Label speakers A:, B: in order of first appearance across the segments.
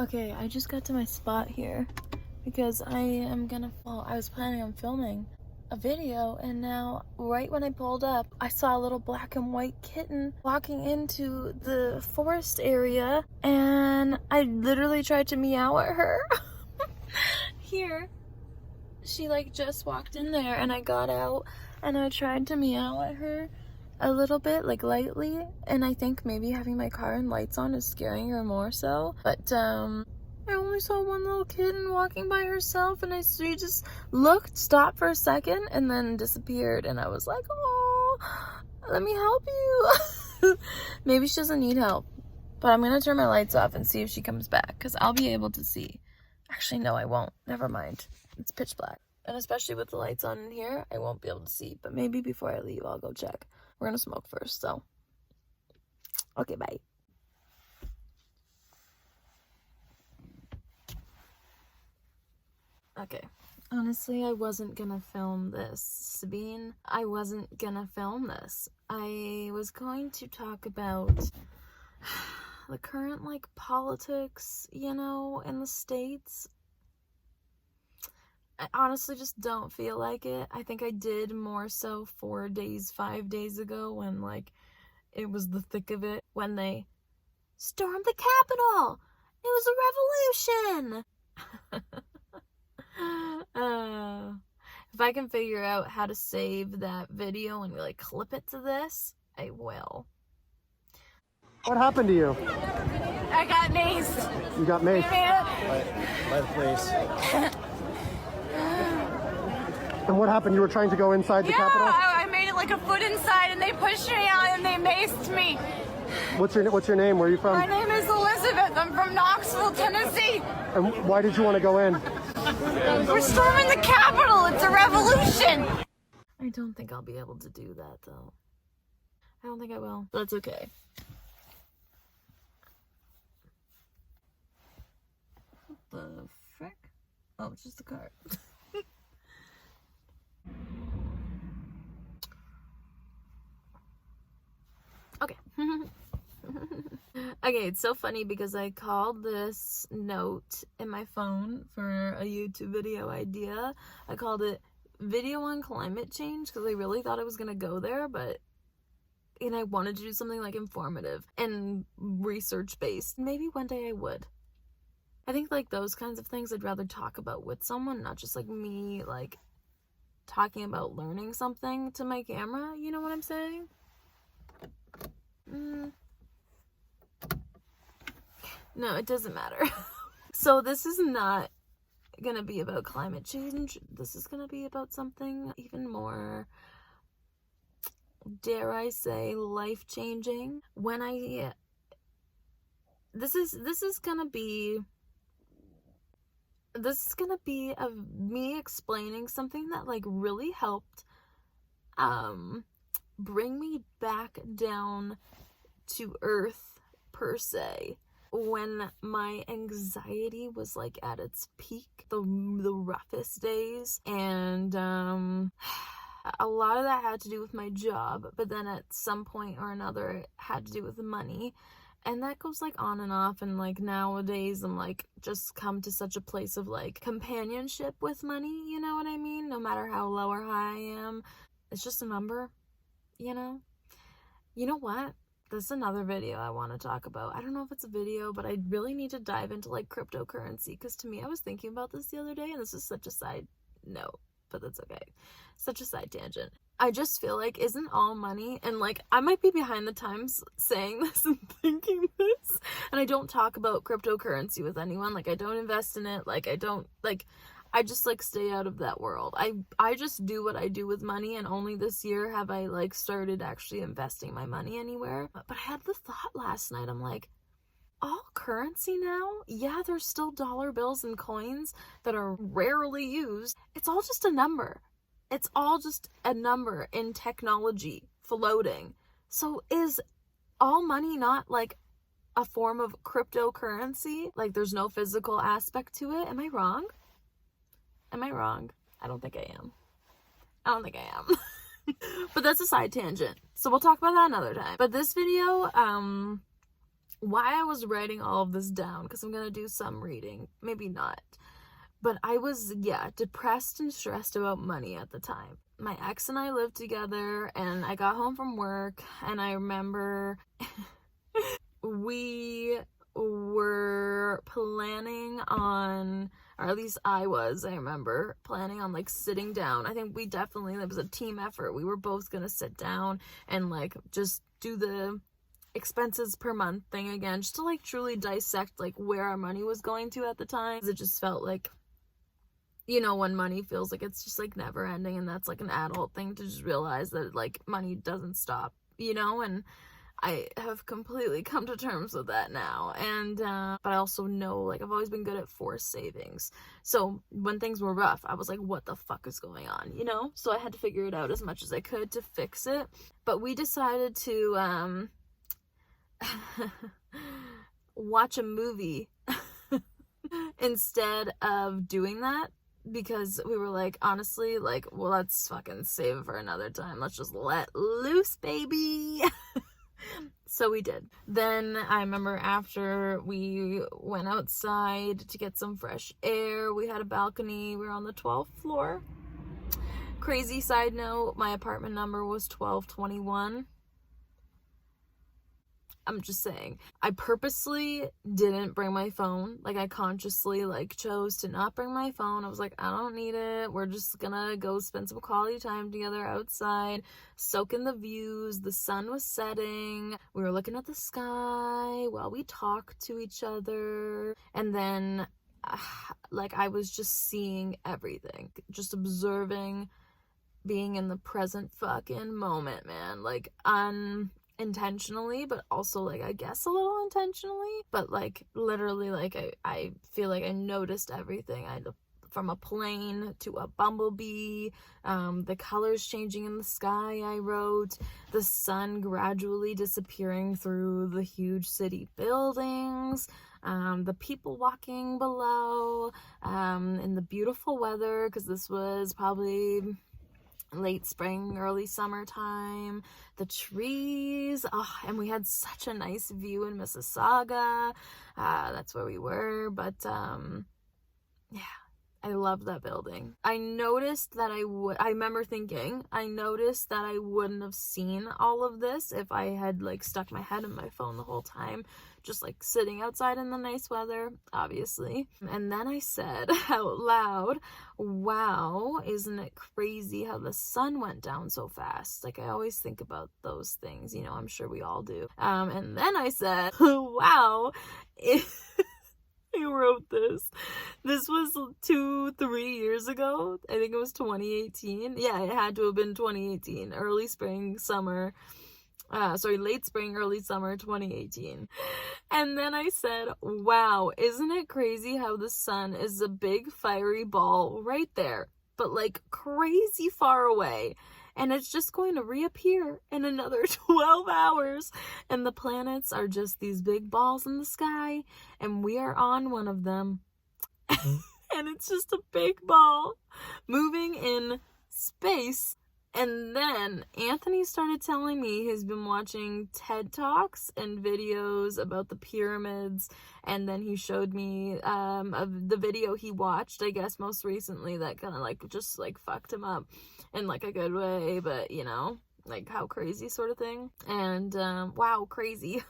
A: Okay, I just got to my spot here because I was planning on filming a video, and now right when I pulled up, I saw a little black and white kitten walking into the forest area, and I literally tried to meow at her. Here, she like just walked in there, and I got out and I tried to meow at her a little bit, like lightly, and I think maybe having my car and lights on is scaring her more so. But I only saw one little kitten walking by herself, and she just looked, stopped for a second, and then disappeared, and I was like, oh, let me help you. Maybe she doesn't need help, but I'm gonna turn my lights off and see if she comes back, because I'll be able to see. Actually, no, I won't. Never mind. It's pitch black. And especially with the lights on in here, I won't be able to see. But maybe before I leave, I'll go check. We're gonna smoke first, so. Okay, bye. Okay. Honestly, I wasn't gonna film this, Sabine. I wasn't gonna film this. I was going to talk about the current, like, politics, you know, in the States. I honestly just don't feel like it. I think I did more so 5 days ago when, like, it was the thick of it. When they stormed the Capitol! It was a revolution! If I can figure out how to save that video and, like, clip it to this, I will.
B: What happened to you?
C: I got maced.
B: You got maced?
D: By the police.
B: And what happened? You were trying to go inside the Capitol?
C: I made it like a foot inside, and they pushed me out, and they maced me.
B: What's your name? Where are you from?
C: My name is Elizabeth. I'm from Knoxville, Tennessee.
B: And why did you want to go in?
C: We're storming the Capitol. It's a revolution.
A: I don't think I'll be able to do that, though. I don't think I will. That's okay. What the frick? Oh, it's just a card. Okay. Okay, it's so funny because I called this note in my phone for a YouTube video idea. I called it Video on Climate Change because I really thought I was going to go there, and I wanted to do something like informative and research-based. Maybe one day I would. I think like those kinds of things I'd rather talk about with someone, not just like me, like talking about learning something to my camera. You know what I'm saying? No, it doesn't matter. So this is not gonna be about climate change. This is gonna be about something even more, dare I say, life-changing. This is gonna be me explaining something that like really helped bring me back down to earth, per se, when my anxiety was like at its peak, the roughest days. And a lot of that had to do with my job, but then at some point or another it had to do with money, and that goes like on and off. And like nowadays I'm like just come to such a place of like companionship with money, you know what I mean? No matter how low or high I am, it's just a number, you know? You know what? That's another video I want to talk about. I don't know if it's a video, but I really need to dive into like cryptocurrency, because to me, I was thinking about this the other day, and this is such a side note, but that's okay. Such a side tangent. I just feel like, isn't all money, and like I might be behind the times saying this and thinking this, and I don't talk about cryptocurrency with anyone. Like I don't invest in it. Like I don't, like I just like stay out of that world. I just do what I do with money, and only this year have I like started actually investing my money anywhere. But I had the thought last night, I'm like, all currency now, yeah, there's still dollar bills and coins that are rarely used. It's all just a number. It's all just a number in technology floating. So is all money not like a form of cryptocurrency? Like there's no physical aspect to it? Am I wrong? Am I wrong? I don't think I am. But that's a side tangent, so we'll talk about that another time. But this video, why I was writing all of this down, because I'm gonna do some reading, maybe not. But I was, depressed and stressed about money at the time. My ex and I lived together, and I got home from work, and I remember we were planning on, or at least I remember planning on like sitting down. I think it was a team effort. We were both gonna sit down and like just do the expenses per month thing again, just to like truly dissect like where our money was going to at the time. It just felt like, you know, when money feels like it's just like never ending, and that's like an adult thing to just realize that like money doesn't stop, you know. And I have completely come to terms with that now. And but I also know, like, I've always been good at forced savings, so when things were rough, I was like, what the fuck is going on, you know? So I had to figure it out as much as I could to fix it. But we decided to watch a movie instead of doing that, because we were like, honestly, like, well, let's fucking save it for another time. Let's just let loose, baby. So we did. Then I remember after we went outside to get some fresh air, we had a balcony. We were on the 12th floor. Crazy side note, my apartment number was 1221. I'm just saying. I purposely didn't bring my phone. Like, I consciously, like, chose to not bring my phone. I was like, I don't need it. We're just gonna go spend some quality time together outside, soak in the views. The sun was setting. We were looking at the sky while we talked to each other. And then, like, I was just seeing everything. Just observing, being in the present fucking moment, man. Like, intentionally, but also like I guess a little intentionally, but like literally, like I feel like I noticed everything. From a plane to a bumblebee, the colors changing in the sky, I wrote, the sun gradually disappearing through the huge city buildings, the people walking below, in the beautiful weather, because this was probably late spring, early summertime, the trees, and we had such a nice view in Mississauga. That's where we were, but yeah, I love that building. I noticed that I noticed that I wouldn't have seen all of this if I had like stuck my head in my phone the whole time, just like sitting outside in the nice weather, obviously. And then I said out loud, wow, isn't it crazy how the sun went down so fast? Like, I always think about those things, you know, I'm sure we all do. And then I said, wow, I wrote this. This was 2-3 years ago. I think it was 2018. Yeah, it had to have been 2018. Early spring, summer. Late spring, early summer 2018. And then I said, wow, isn't it crazy how the sun is a big fiery ball right there, but like crazy far away, and it's just going to reappear in another 12 hours, and the planets are just these big balls in the sky, and we are on one of them. And it's just a big ball moving in space. And then Anthony started telling me he's been watching TED Talks and videos about the pyramids, and then he showed me of the video he watched, I guess most recently, that kind of like just like fucked him up in like a good way, but you know, like how crazy sort of thing. And wow, crazy.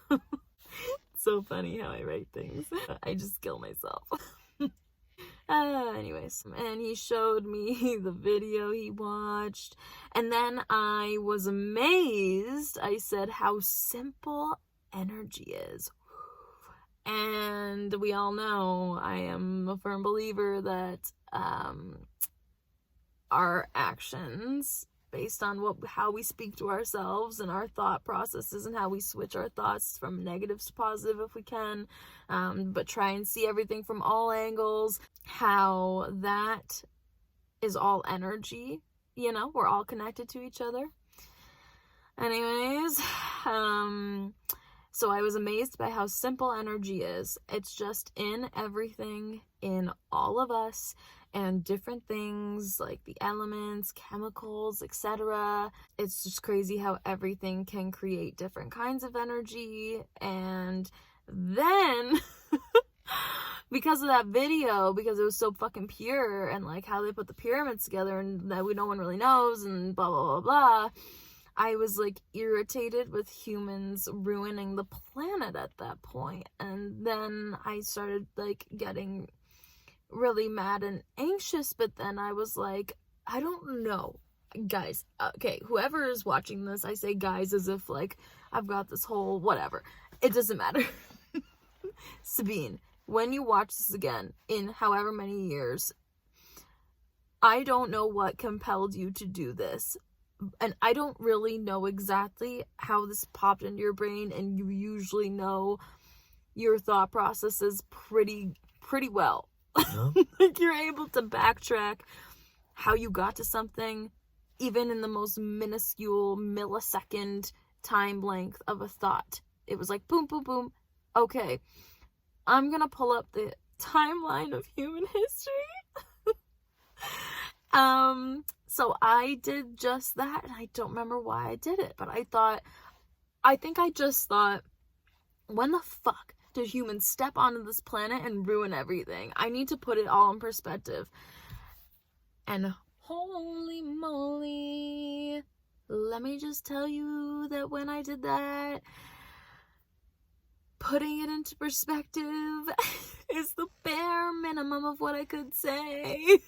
A: So funny how I write things. I just kill myself. Anyways, and he showed me the video he watched, and then I was amazed. I said how simple energy is. And we all know I am a firm believer that our actions, based on how we speak to ourselves and our thought processes, and how we switch our thoughts from negatives to positive if we can, but try and see everything from all angles, how that is all energy, you know, we're all connected to each other. Anyways, so I was amazed by how simple energy is. It's just in everything, in all of us, and different things like the elements, chemicals, etc. It's just crazy how everything can create different kinds of energy, and Then, because of that video, because it was so fucking pure, and like how they put the pyramids together and that no one really knows and blah blah blah blah, I was like irritated with humans ruining the planet at that point. And then I started like getting really mad and anxious, but then I was like, I don't know, guys, okay, whoever is watching this, I say guys as if like I've got this whole whatever, it doesn't matter. Sabine, when you watch this again in however many years, I don't know what compelled you to do this, and I don't really know exactly how this popped into your brain, and you usually know your thought processes pretty well.
D: Yeah.
A: Like, you're able to backtrack how you got to something, even in the most minuscule millisecond time length of a thought. It was like boom, boom, boom. Okay, I'm gonna pull up the timeline of human history. So I did just that, and I don't remember why I did it, but I think I just thought, when the fuck did humans step onto this planet and ruin everything? I need to put it all in perspective. And holy moly, let me just tell you that when I did that, putting it into perspective is the bare minimum of what I could say.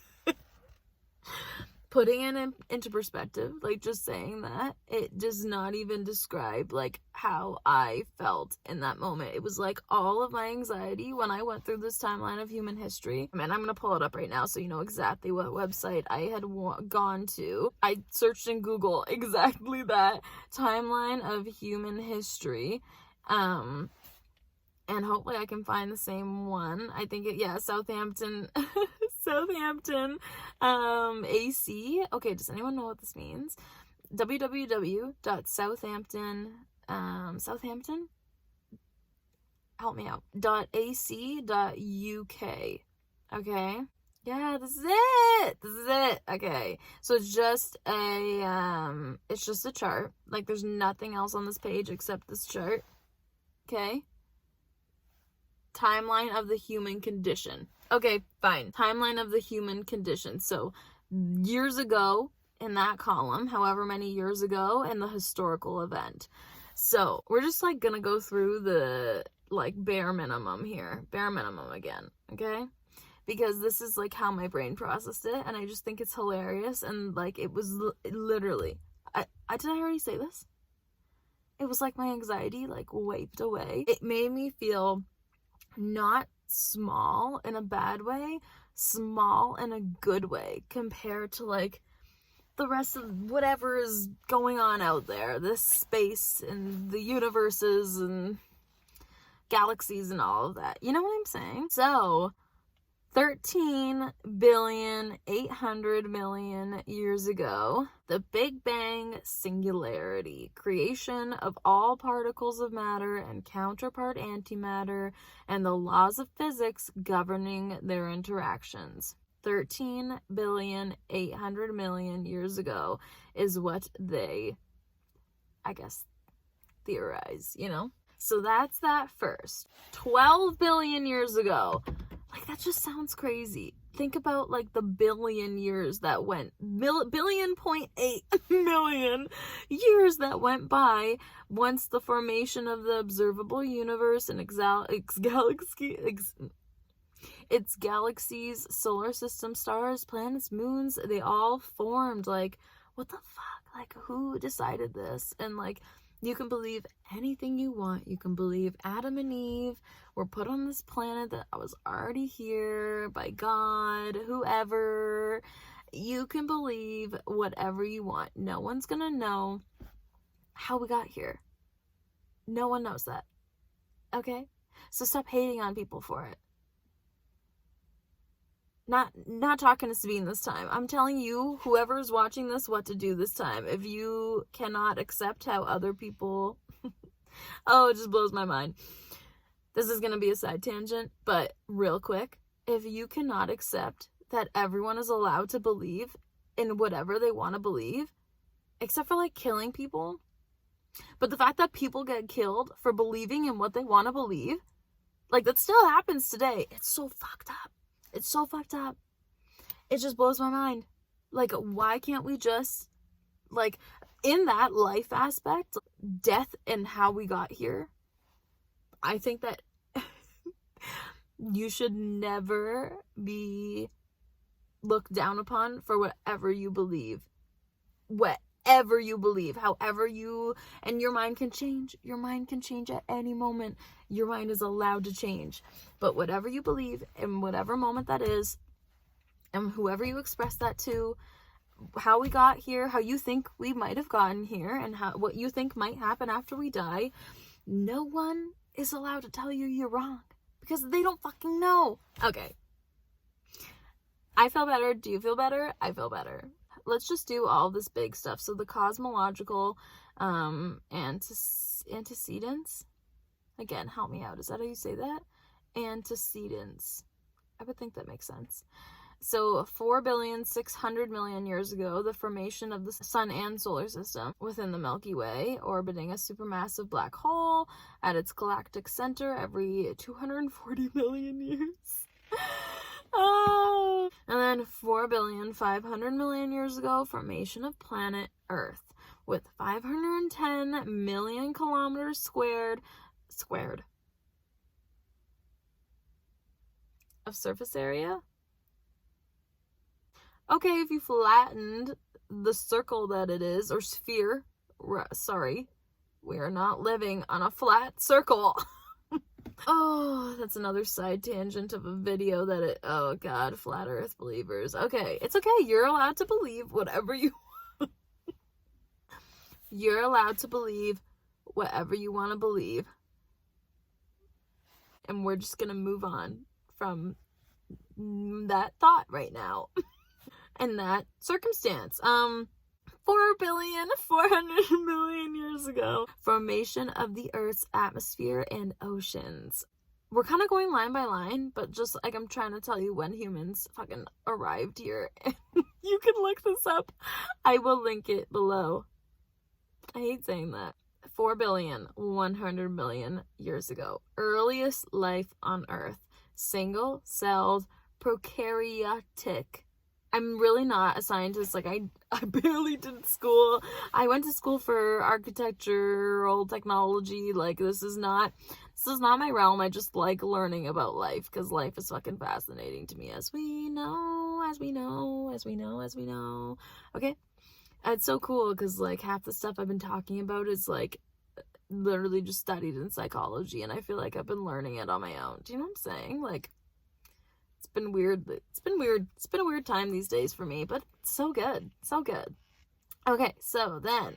A: Putting it into perspective, like just saying that, it does not even describe like how I felt in that moment. It was like all of my anxiety when I went through this timeline of human history. Man, I'm gonna pull it up right now so you know exactly what website I had gone to. I searched in Google exactly that timeline of human history, and hopefully I can find the same one. I think Southampton AC. Okay, does anyone know what this means? www.southampton help me out .ac.uk. Okay, yeah, this is it. Okay, so it's just a chart. Like, there's nothing else on this page except this chart. Okay, timeline of the human condition. Okay, fine. Timeline of the human condition. So, years ago in that column, however many years ago, in the historical event. So, we're just like gonna go through the like bare minimum here. Bare minimum again, okay? Because this is like how my brain processed it, and I just think it's hilarious, and like it was literally, did I already say this? It was like my anxiety like wiped away. It made me feel not small in a bad way, small in a good way, compared to like the rest of whatever is going on out there, this space and the universes and galaxies and all of that. You know what I'm saying? So 13,800,000,000 years ago, the Big Bang singularity, creation of all particles of matter and counterpart antimatter, and the laws of physics governing their interactions. 13,800,000,000 years ago is what they, I guess, theorize, you know? So that's that first. 12 billion years ago. Like, that just sounds crazy. Think about, like, the billion years that went, billion.8 million years that went by once the formation of the observable universe and its galaxies, solar system, stars, planets, moons, they all formed. Like, what the fuck? Like, who decided this? And, like, you can believe anything you want. You can believe Adam and Eve were put on this planet that was already here by God, whoever. You can believe whatever you want. No one's gonna know how we got here. No one knows that. Okay? So stop hating on people for it. Not talking to Sabine this time. I'm telling you, whoever's watching this, what to do this time. If you cannot accept how other people... oh, it just blows my mind. This is going to be a side tangent, but real quick. If you cannot accept that everyone is allowed to believe in whatever they want to believe, except for, like, killing people, but the fact that people get killed for believing in what they want to believe, Like, that still happens today. It's so fucked up. It's so fucked up. It just blows my mind. Like, why can't we just, like, in that life aspect, death and how we got here, I think that you should never be looked down upon for whatever you believe. Whatever you believe, however you, and your mind can change. Your mind can change at any moment. Your mind is allowed to change. But whatever you believe, in whatever moment that is, and whoever you express that to, how we got here, how you think we might have gotten here, and what you think might happen after we die, no one is allowed to tell you you're wrong. Because they don't fucking know. Okay. I feel better. Do you feel better? I feel better. Let's just do all this big stuff. So the cosmological antecedents. Again, help me out. Is that how you say that? Antecedents. I would think that makes sense. So 4,600,000,000 years ago, the formation of the sun and solar system within the Milky Way, orbiting a supermassive black hole at its galactic center every 240 million years. Oh. And then 4,500,000,000 years ago, formation of planet Earth with 510 million kilometers squared of surface area. Okay, if you flattened the circle that it is, or sphere, sorry, we are not living on a flat circle. Oh, that's another side tangent of a video that oh god, flat earth believers. Okay, it's okay, you're allowed to believe whatever you you're allowed to believe whatever you want to believe. And we're just gonna move on from that thought right now. And that circumstance. 4,400,000,000 years ago, formation of the Earth's atmosphere and oceans. We're kind of going line by line, but just like I'm trying to tell you when humans fucking arrived here. You can look this up. I will link it below. I hate saying that. 4,100,000,000 years ago. Earliest life on Earth. Single-celled prokaryotic. I'm really not a scientist. Like, I barely did school. I went to school for architectural technology. Like, this is not my realm. I just like learning about life because life is fucking fascinating to me, as we know. Okay? It's so cool because, like, half the stuff I've been talking about is, like, literally just studied in psychology, and I feel like I've been learning it on my own. Do you know what I'm saying? Like, it's been weird. It's been a weird time these days for me, but it's so good. So good. Okay, so then,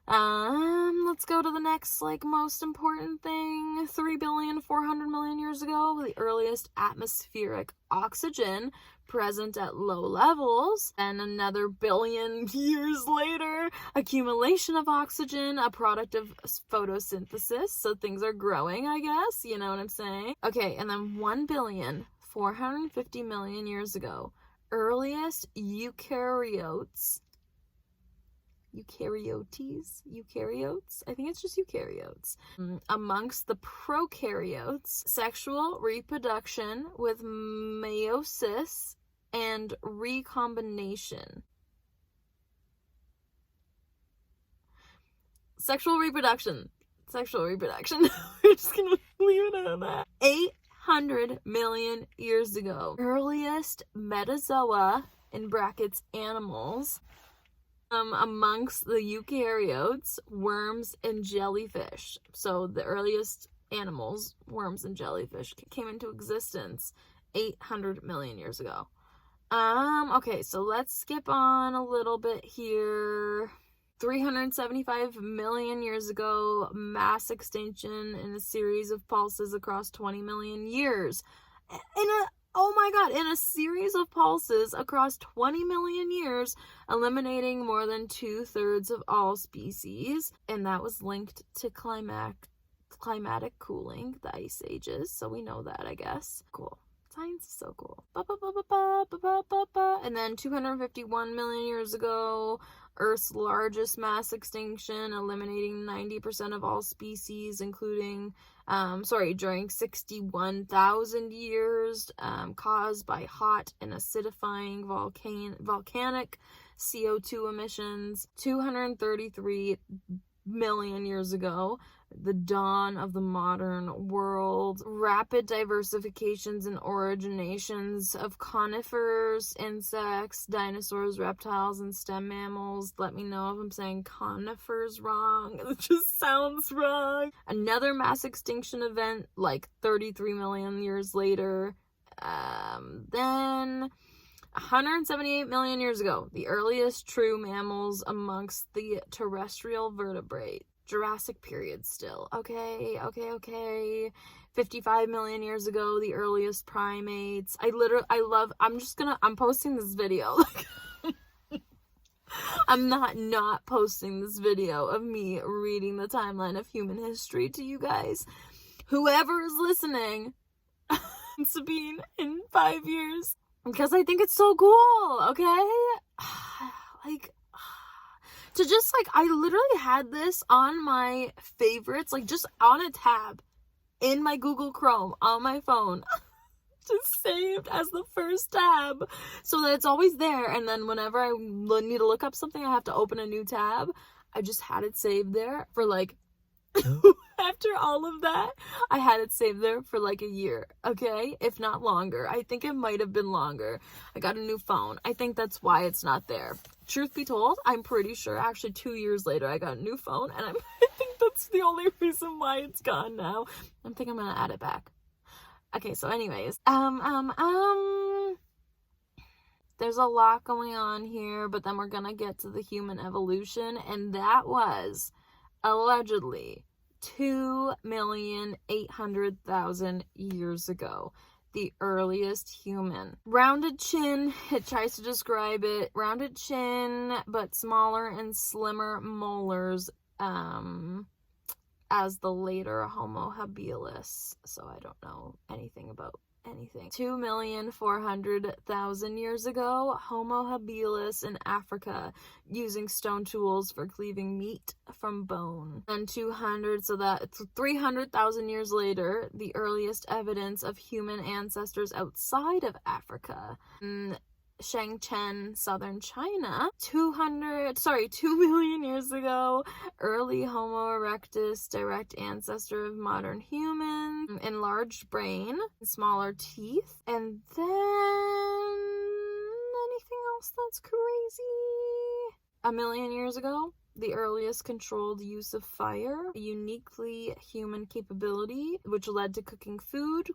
A: let's go to the next, like, most important thing. 3,400,000,000 years ago, the earliest atmospheric oxygen present at low levels, and another billion years later, accumulation of oxygen, a product of photosynthesis, so things are growing, I guess, you know what I'm saying? Okay, and then 1,450,000,000 years ago, earliest eukaryotes, I think it's just eukaryotes. Amongst the prokaryotes, sexual reproduction with meiosis and recombination. Sexual reproduction. We're just gonna leave it at that. 800 million years ago, earliest metazoa, in brackets animals, amongst the eukaryotes, worms and jellyfish. So the earliest animals, worms and jellyfish, came into existence 800 million years ago. Okay, so let's skip on a little bit here. 375 million years ago, mass extinction in a series of pulses across 20 million years. Oh my god, in a series of pulses across 20 million years, eliminating more than 2/3 of all species. And that was linked to climatic cooling, the ice ages. So we know that, I guess. Cool. Science is so cool. And then 251 million years ago, Earth's largest mass extinction, eliminating 90% of all species, including, during 61,000 years, caused by hot and acidifying volcanic CO2 emissions. 233 million years ago, the dawn of the modern world. Rapid diversifications and originations of conifers, insects, dinosaurs, reptiles, and stem mammals. Let me know if I'm saying conifers wrong. It just sounds wrong. Another mass extinction event, like 33 million years later. Then 178 million years ago, the earliest true mammals amongst the terrestrial vertebrate. Jurassic period still. Okay. 55 million years ago, the earliest primates. I'm posting this video. I'm not posting this video of me reading the timeline of human history to you guys. Whoever is listening, Sabine, in 5 years. Because I think it's so cool, okay? To just, I literally had this on my favorites, just on a tab in my Google Chrome on my phone. Just saved as the first tab. So that it's always there. And then whenever I need to look up something, I have to open a new tab. I just had it saved there for, after all of that, I had it saved there for a year, okay? If not longer. I think it might have been longer. I got a new phone. I think that's why it's not there. Truth be told, I'm pretty sure actually 2 years later I got a new phone, and I think that's the only reason why it's gone now. I'm thinking I'm gonna add it back. Okay, so anyways, there's a lot going on here, but then we're gonna get to the human evolution, and that was allegedly 2,800,000 years ago, the earliest human. Rounded chin, it tries to describe it. Rounded chin, but smaller and slimmer molars, as the later Homo habilis. So I don't know anything about anything. 2,400,000 years ago, Homo habilis in Africa, using stone tools for cleaving meat from bone. And 300,000 years later, the earliest evidence of human ancestors outside of Africa. Shangchen, southern China. 2 million years ago, early Homo erectus, direct ancestor of modern humans, enlarged brain, smaller teeth, and then anything else that's crazy? 1 million years ago, the earliest controlled use of fire, a uniquely human capability, which led to cooking food, ?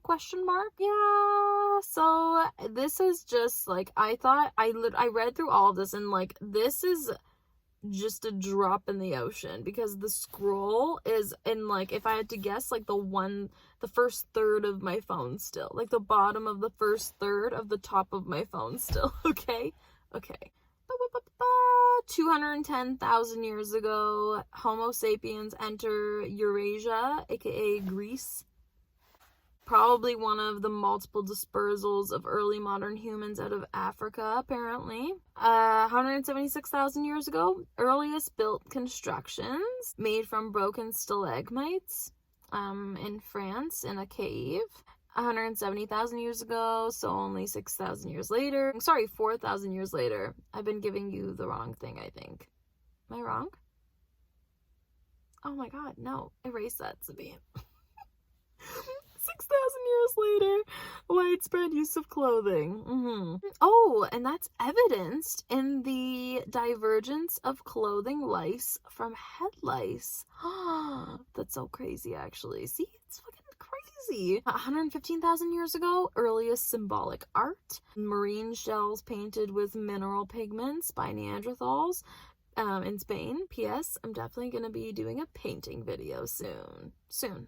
A: Yeah, so this is just, I thought, I read through all of this, and, this is just a drop in the ocean, because the scroll is in, if I had to guess, the first third of my phone still. The bottom of the first third of the top of my phone still, okay? 210,000 years ago, Homo sapiens enter Eurasia, aka Greece. Probably one of the multiple dispersals of early modern humans out of Africa, apparently. 176,000 years ago, earliest built constructions made from broken stalagmites in France in a cave. 170,000 years ago, so only 6,000 years later. 4,000 years later. I've been giving you the wrong thing, I think. Am I wrong? Oh my god, no. Erase that, Sabine. 6,000 years later, widespread use of clothing. Oh, and that's evidenced in the divergence of clothing lice from head lice. That's so crazy, actually. See, it's fucking crazy. 115,000 years ago, earliest symbolic art. Marine shells painted with mineral pigments by Neanderthals in Spain. P.S. I'm definitely going to be doing a painting video soon. Soon,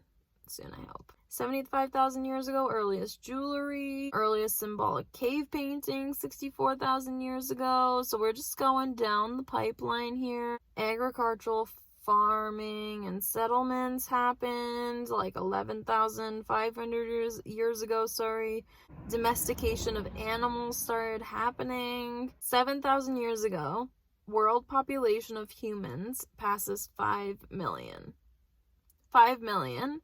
A: I hope. 75,000 years ago, earliest jewelry, earliest symbolic cave painting, 64,000 years ago. So we're just going down the pipeline here. Agricultural farming and settlements happened, like 11,500 years ago, sorry. Domestication of animals started happening. 7,000 years ago, world population of humans passes 5 million. 5 million,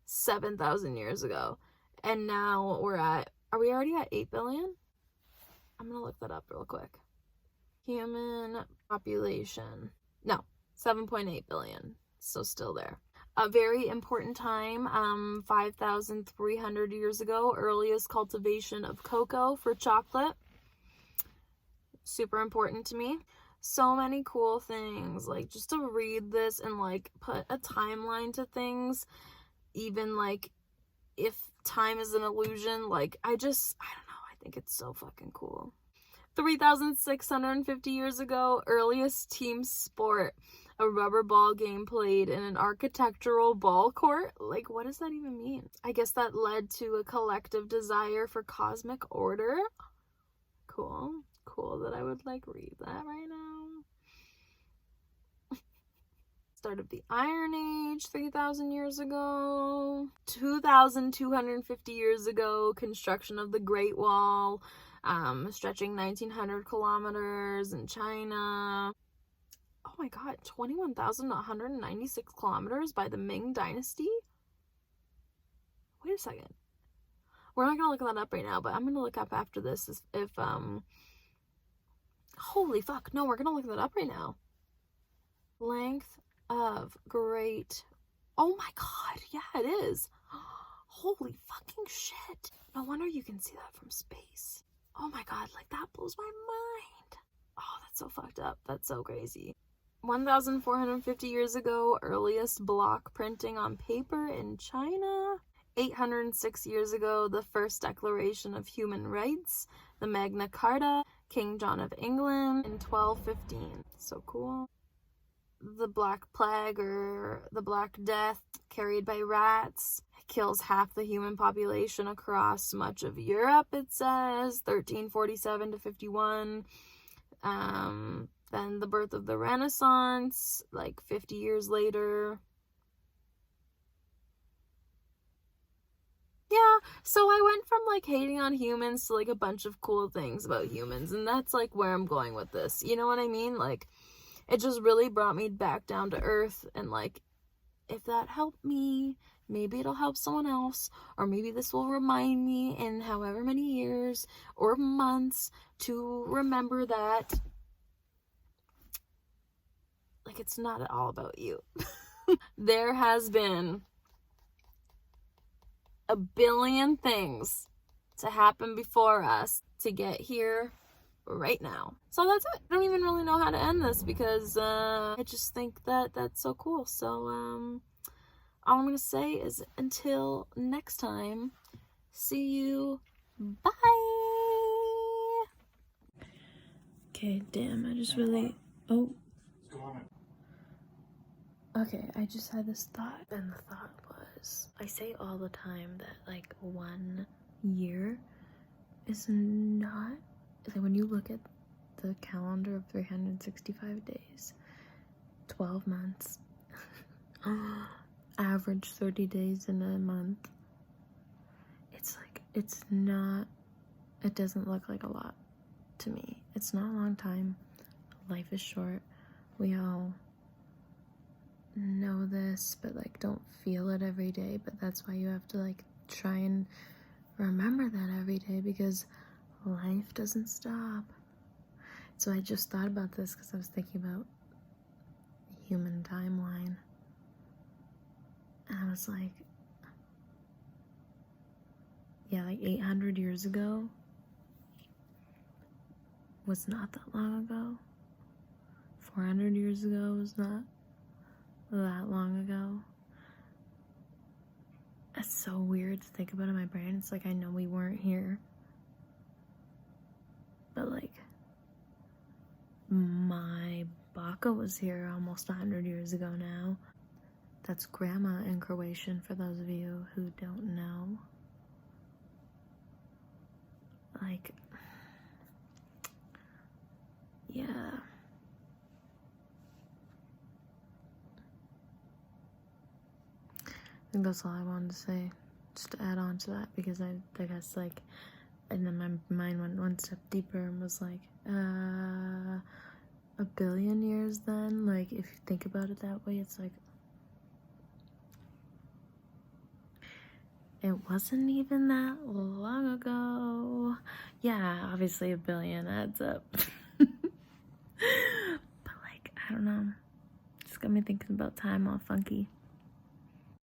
A: 7,000 years ago. And now are we already at 8 billion? I'm gonna look that up real quick. Human population. No, 7.8 billion. So still there. A very important time, 5,300 years ago, earliest cultivation of cocoa for chocolate. Super important to me. So many cool things. Like, just to read this and, like, put a timeline to things, even, like, if time is an illusion, like, I don't know, I think it's so fucking cool. 3,650 years ago, earliest team sport, a rubber ball game played in an architectural ball court. Like, what does that even mean? I guess that led to a collective desire for cosmic order. Cool that I would, like, read that right now. Start of the Iron Age, 3,000 years ago. 2,250 years ago, construction of the Great Wall, stretching 1,900 kilometers in China. Oh my god, 21,196 kilometers by the Ming Dynasty? Wait a second. We're not gonna look that up right now, but I'm gonna look up after this if holy fuck, no, we're gonna look that up right now. Length of Great... Oh my god, yeah, it is. Holy fucking shit. No wonder you can see that from space. Oh my god, like, that blows my mind. Oh, that's so fucked up. That's so crazy. 1,450 years ago, earliest block printing on paper in China. 806 years ago, the first Declaration of Human Rights, the Magna Carta, King John of England in 1215. So cool. The Black Plague, or the Black Death, carried by rats, kills half the human population across much of Europe, it says, 1347 to 51. Then the birth of the Renaissance, like 50 years later. Yeah, so I went from, like, hating on humans to, like, a bunch of cool things about humans, and that's, like, where I'm going with this. You know what I mean? Like, it just really brought me back down to earth, and, like, if that helped me, maybe it'll help someone else, or maybe this will remind me in however many years or months to remember that, like, it's not at all about you. There has been a billion things to happen before us to get here right now. So that's it. I don't even really know how to end this, because I just think that that's so cool. So all I'm gonna say is, until next time, see you. Bye. Okay, damn, I just really... Oh. Okay, I just had this thought, and the thought was, I say all the time that, like, 1 year is not, like, when you look at the calendar of 365 days, 12 months, average 30 days in a month, it's like, it's not, it doesn't look like a lot to me. It's not a long time. Life is short. We all know this, but, like, don't feel it every day. But that's why you have to, like, try and remember that every day, because life doesn't stop. So I just thought about this because I was thinking about the human timeline, and I was like, yeah, like 800 years ago was not that long ago. 400 years ago was not that long ago. That's so weird to think about in my brain. It's like, I know we weren't here, but, like, my baka was here almost 100 years ago now. That's grandma in Croatian, for those of you who don't know. Like, yeah. think that's all I wanted to say. Just to add on to that, because I guess, like, and then my mind went one step deeper and was like, 1 billion years then? Like, if you think about it that way, it's like, it wasn't even that long ago. Yeah, obviously 1 billion adds up. But, like, I don't know. Just got me thinking about time all funky.